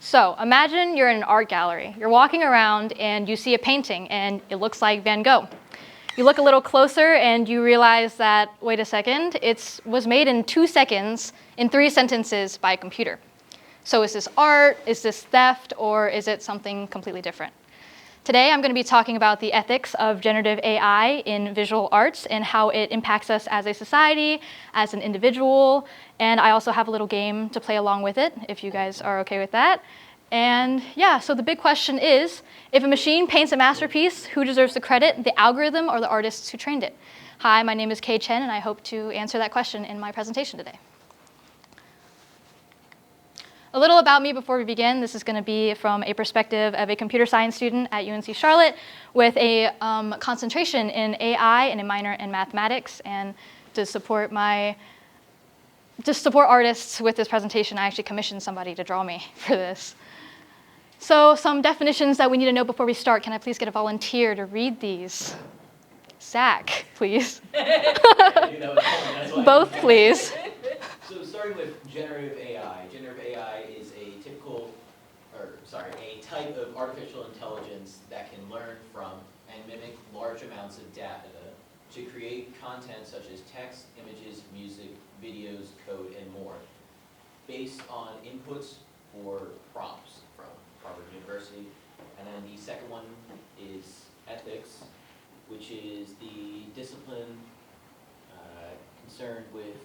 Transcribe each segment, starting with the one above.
So imagine you're in an art gallery. You're walking around and you see a painting and it looks like Van Gogh. You look a little closer and you realize that, wait a second, it was made in 2 seconds in 3 sentences by a computer. So is this art, is this theft, or is it something completely different? Today I'm going to be talking about the ethics of generative AI in visual arts and how it impacts us as a society, as an individual, and I also have a little game to play along with it, if you guys are okay with that. And yeah, so the big question is, if a machine paints a masterpiece, who deserves the credit, the algorithm or the artists who trained it? Hi, my name is Chen, and I hope to answer that question in my presentation today. A little about me before we begin. This is going to be from a perspective of a computer science student at UNC Charlotte with a concentration in AI and a minor in mathematics. And to support artists with this presentation, I actually commissioned somebody to draw me for this. So some definitions that we need to know before we start. Can I please get a volunteer to read these? Zach, please. Both, please. So starting with generative AI. Generative AI is a type of artificial intelligence that can learn from and mimic large amounts of data to create content such as text, images, music, videos, code, and more, based on inputs or prompts from Harvard University. And then the second one is ethics, which is the discipline concerned with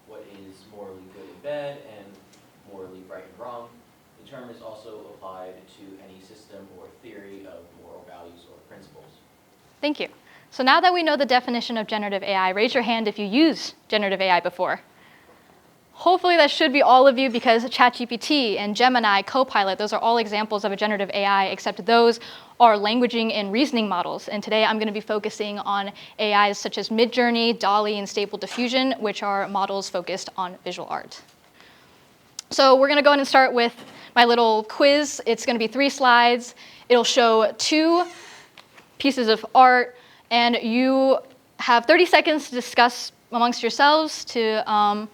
what is morally good and bad and morally right and wrong. The term is also applied to any system or theory of moral values or principles. Thank you. So now that we know the definition of generative AI, raise your hand if you used generative AI before. Hopefully that should be all of you, because ChatGPT and Gemini, Copilot, those are all examples of a generative AI, except those are languaging and reasoning models. And today I'm going to be focusing on AIs such as Midjourney, DALL-E, and Stable Diffusion, which are models focused on visual art. So we're going to go ahead and start with my little quiz. It's going to be 3 slides. It'll show 2 pieces of art, and you have 30 seconds to discuss amongst yourselves to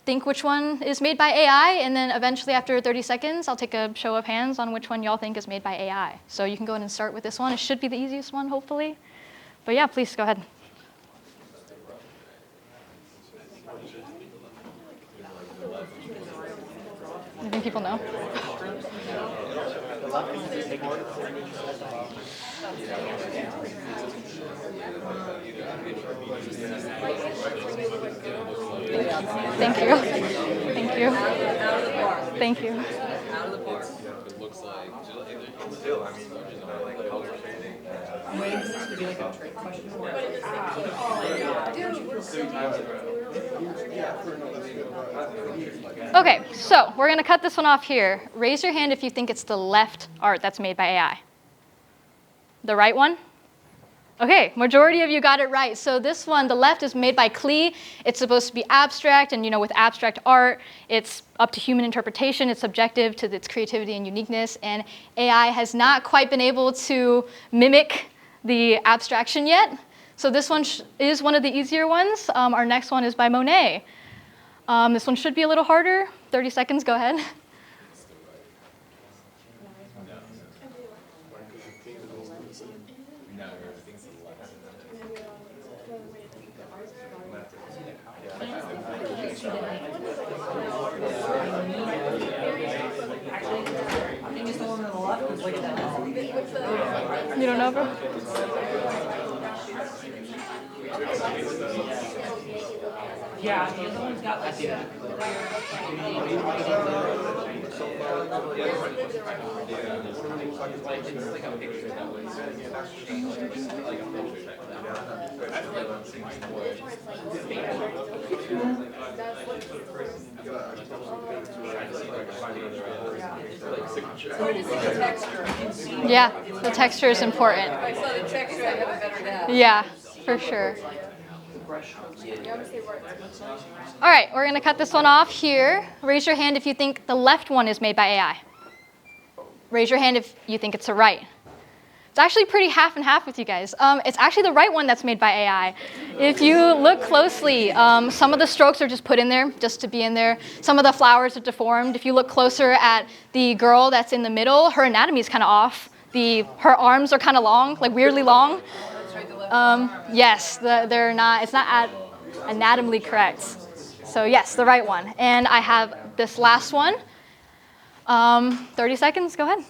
think which one is made by AI, and then eventually after 30 seconds, I'll take a show of hands on which one y'all think is made by AI. So you can go ahead and start with this one. It should be the easiest one, hopefully. But yeah, please go ahead. I think people know. Thank you. Thank you. Thank you. It looks like still, I mean, like color shading. Wait, this is to be like a trick question. Okay, so we're going to cut this one off here. Raise your hand if you think it's the left art that's made by AI. The right one? Okay, majority of you got it right. So this one, the left, is made by Klee. It's supposed to be abstract, and with abstract art, it's up to human interpretation. It's subjective to its creativity and uniqueness, and AI has not quite been able to mimic the abstraction yet. So this one is one of the easier ones. Our next one is by Monet. This one should be a little harder. 30 seconds, go ahead. You don't know, bro? Yeah, the other one's got like Yeah, the texture is important. I saw the texture, I have a better guess. Yeah, for sure. All right, we're going to cut this one off here. Raise your hand if you think the left one is made by AI. Raise your hand if you think it's the right. It's actually pretty half and half with you guys. It's actually the right one that's made by AI. If you look closely, some of the strokes are just put in there just to be in there. Some of the flowers are deformed. If you look closer at the girl that's in the middle, her anatomy is kind of off. Her arms are kind of long, like weirdly long. Yes, they're not. It's not anatomically correct. So yes, the right one. And I have this last one. 30 seconds. Go ahead.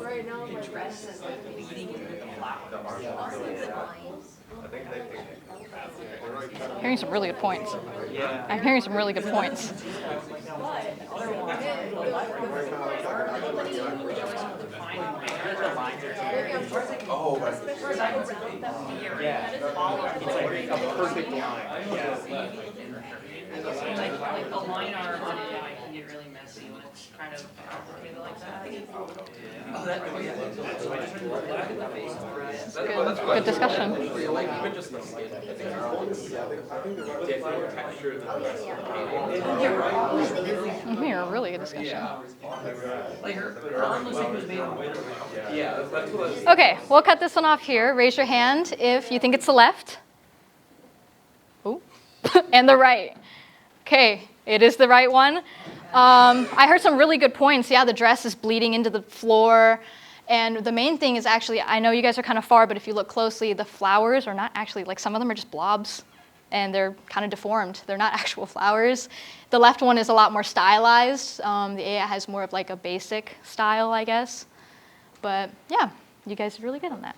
Right now, my dress is like bleeding into the flowers. Hearing some really good points. I'm hearing some really good points. Oh, Yeah, it's like a perfect line. Like the line art on AI can get really messy when it's kind of complicated like that. Good discussion. I'm hearing a really good discussion. Like her arm looks like it was made of wood. Okay, we'll cut this one off here. Raise your hand if you think it's the left. Ooh. And the right. Okay, it is the right one. I heard some really good points. Yeah, the dress is bleeding into the floor. And the main thing is actually, I know you guys are kind of far, but if you look closely, the flowers are not actually, like some of them are just blobs. And they're kind of deformed. They're not actual flowers. The left one is a lot more stylized. The AI has more of like a basic style, I guess. But yeah, you guys are really good on that.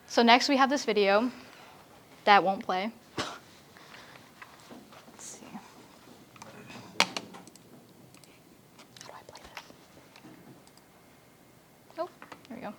So next we have this video that won't play. Let's see. How do I play this? Oh, there we go.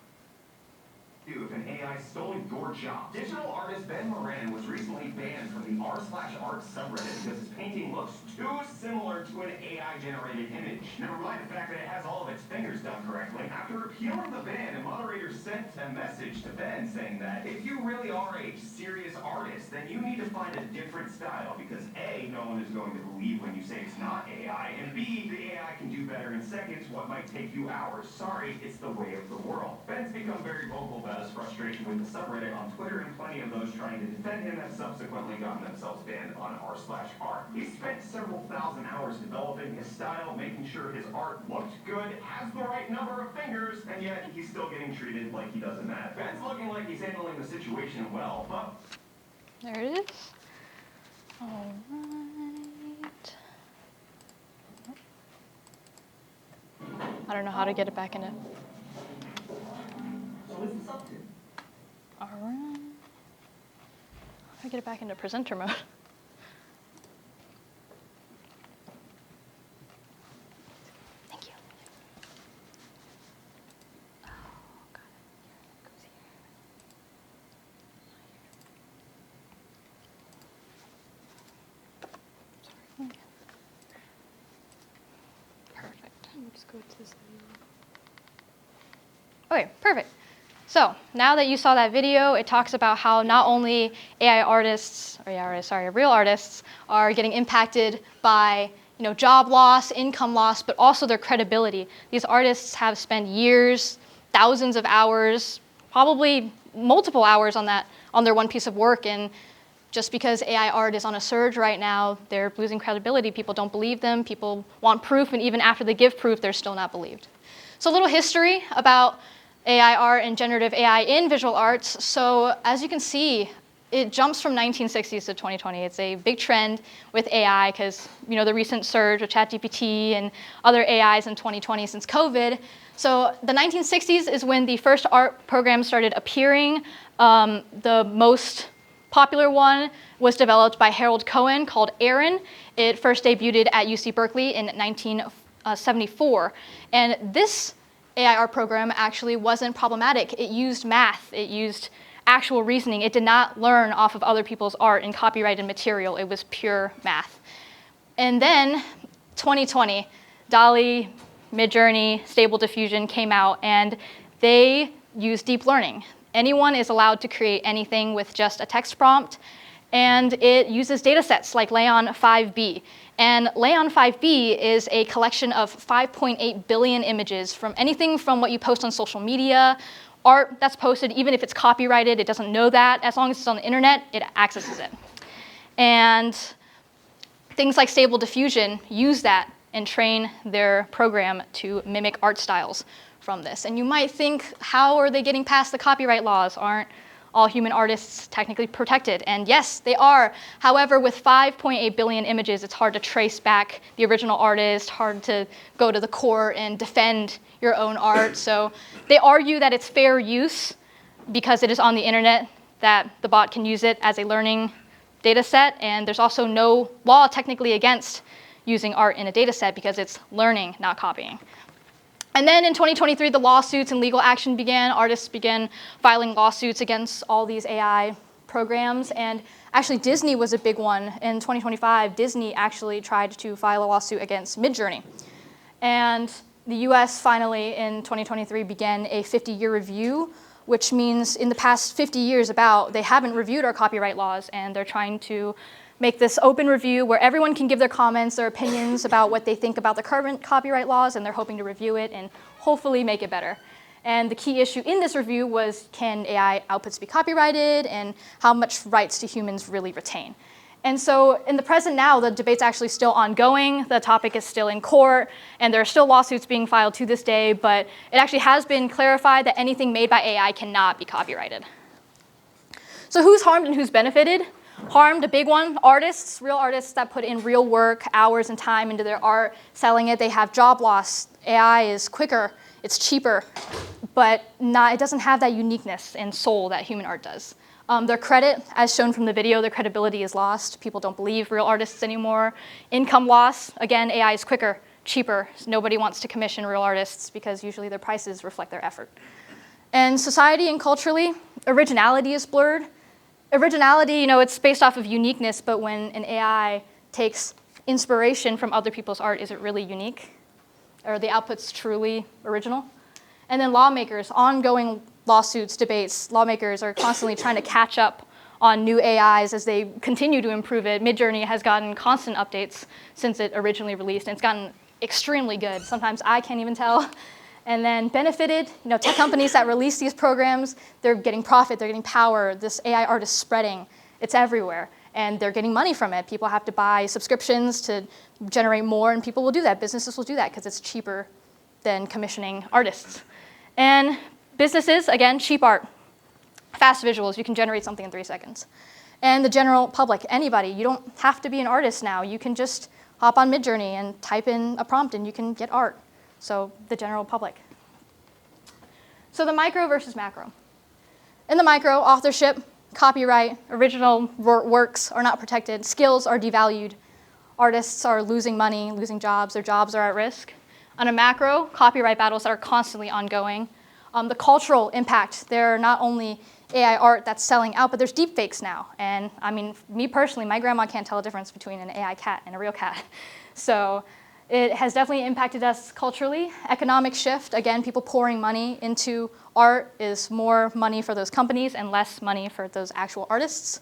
If an AI stole your job. Digital artist Ben Moran was recently banned from the r/art subreddit because his painting looks too similar to an AI-generated image. Never mind the fact that it has all of its fingers done correctly. After appealing the ban, a moderator sent a message to Ben saying that if you really are a serious artist, then you need to find a different style because A, no one is going to believe when you say it's not AI, and B, the AI can do better in seconds what might take you hours. Sorry, it's the way of the world. Ben's become very vocal about his frustration with the subreddit on Twitter, and plenty of those trying to defend him have subsequently gotten themselves banned on r/art. He spent several thousand hours developing his style, making sure his art looked good, has the right number of fingers, and yet he's still getting treated like he doesn't matter. Ben's looking like he's handling the situation well, but There it is. All right. I don't know how to get it back in it. All right. How do I get it back into presenter mode? Thank you. Oh, got it. It goes here. Sorry. Okay. Perfect. Just go to this video. Okay, perfect. So now that you saw that video, it talks about how not only real artists are getting impacted by job loss, income loss, but also their credibility. These artists have spent years, thousands of hours, probably multiple hours on their one piece of work, and just because AI art is on a surge right now, they're losing credibility. People don't believe them. People want proof, and even after they give proof, they're still not believed. So a little history about AI art and generative AI in visual arts. So as you can see, it jumps from 1960s to 2020. It's a big trend with AI because the recent surge with ChatGPT and other AIs in 2020 since COVID. So the 1960s is when the first art programs started appearing. The most popular one was developed by Harold Cohen called Aaron. It first debuted at UC Berkeley in 1974. And this AI art program actually wasn't problematic. It used math. It used actual reasoning. It did not learn off of other people's art and copyrighted material. It was pure math. And then 2020, DALL-E, Midjourney, Stable Diffusion came out, and they used deep learning. anyone is allowed to create anything with just a text prompt, and it uses data sets like Leon 5B. And Leon 5B is a collection of 5.8 billion images from anything from what you post on social media, art that's posted, even if it's copyrighted, it doesn't know that. As long as it's on the internet, it accesses it. And things like Stable Diffusion use that and train their program to mimic art styles from this. And you might think, how are they getting past the copyright laws? Aren't all human artists technically protected? And yes, they are. However, with 5.8 billion images, it's hard to trace back the original artist, hard to go to the court and defend your own art. So they argue that it's fair use because it is on the internet, that the bot can use it as a learning data set. And there's also no law technically against using art in a data set because it's learning, not copying. And then in 2023, the lawsuits and legal action began. Artists began filing lawsuits against all these AI programs. And actually, Disney was a big one. In 2025, Disney actually tried to file a lawsuit against Midjourney. And the US finally, in 2023, began a 50-year review, which means in the past 50 years they haven't reviewed our copyright laws, and they're trying to make this open review where everyone can give their comments, their opinions about what they think about the current copyright laws, and they're hoping to review it and hopefully make it better. And the key issue in this review was, can AI outputs be copyrighted, and how much rights do humans really retain? And so in the present now, the debate's actually still ongoing. The topic is still in court, and there are still lawsuits being filed to this day, but it actually has been clarified that anything made by AI cannot be copyrighted. So who's harmed and who's benefited? Harmed, a big one, artists, real artists that put in real work, hours and time into their art, selling it, they have job loss. AI is quicker, it's cheaper, but it doesn't have that uniqueness and soul that human art does. Their credit, as shown from the video, their credibility is lost. People don't believe real artists anymore. Income loss, again, AI is quicker, cheaper. Nobody wants to commission real artists because usually their prices reflect their effort. And society and culturally, originality is blurred. Originality, it's based off of uniqueness, but when an AI takes inspiration from other people's art, is it really unique? Are the outputs truly original? And then lawmakers, ongoing lawsuits, debates, lawmakers are constantly trying to catch up on new AIs as they continue to improve it. Midjourney has gotten constant updates since it originally released, and it's gotten extremely good. Sometimes I can't even tell. And then benefited, tech companies that release these programs, they're getting profit, they're getting power. This AI art is spreading. It's everywhere. And they're getting money from it. People have to buy subscriptions to generate more, and people will do that. Businesses will do that because it's cheaper than commissioning artists. And businesses, again, cheap art, fast visuals. You can generate something in 3 seconds. And the general public, anybody. You don't have to be an artist now. You can just hop on Midjourney and type in a prompt, and you can get art. So the general public. So the micro versus macro. In the micro, authorship, copyright, original works are not protected. Skills are devalued. Artists are losing money, losing jobs. Their jobs are at risk. On a macro, copyright battles that are constantly ongoing. The cultural impact, there are not only AI art that's selling out, but there's deepfakes now. And I mean, me personally, my grandma can't tell a difference between an AI cat and a real cat. So it has definitely impacted us culturally. Economic shift, again, people pouring money into art is more money for those companies and less money for those actual artists.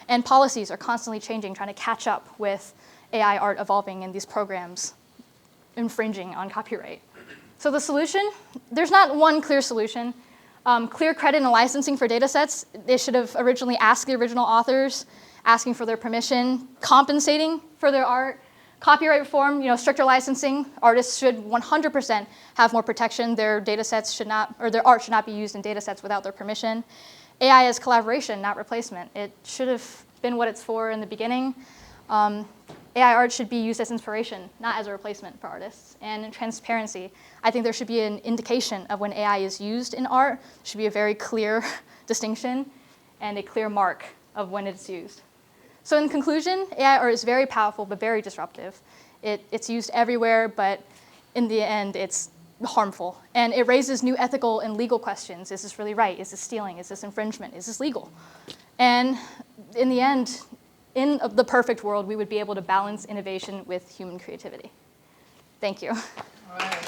And policies are constantly changing, trying to catch up with AI art evolving in these programs, infringing on copyright. So the solution, there's not one clear solution. Clear credit and licensing for data sets, they should have originally asked the original authors, asking for their permission, compensating for their art. Copyright reform, stricter licensing. Artists should 100% have more protection. Their data sets should not, or their art should not be used in data sets without their permission. AI is collaboration, not replacement. It should have been what it's for in the beginning. AI art should be used as inspiration, not as a replacement for artists. And transparency. I think there should be an indication of when AI is used in art. There should be a very clear distinction and a clear mark of when it's used. So in conclusion, AI art is very powerful but very disruptive. It's used everywhere, but in the end, it's harmful. And it raises new ethical and legal questions. Is this really right? Is this stealing? Is this infringement? Is this legal? And in the end, in the perfect world, we would be able to balance innovation with human creativity. Thank you. All right.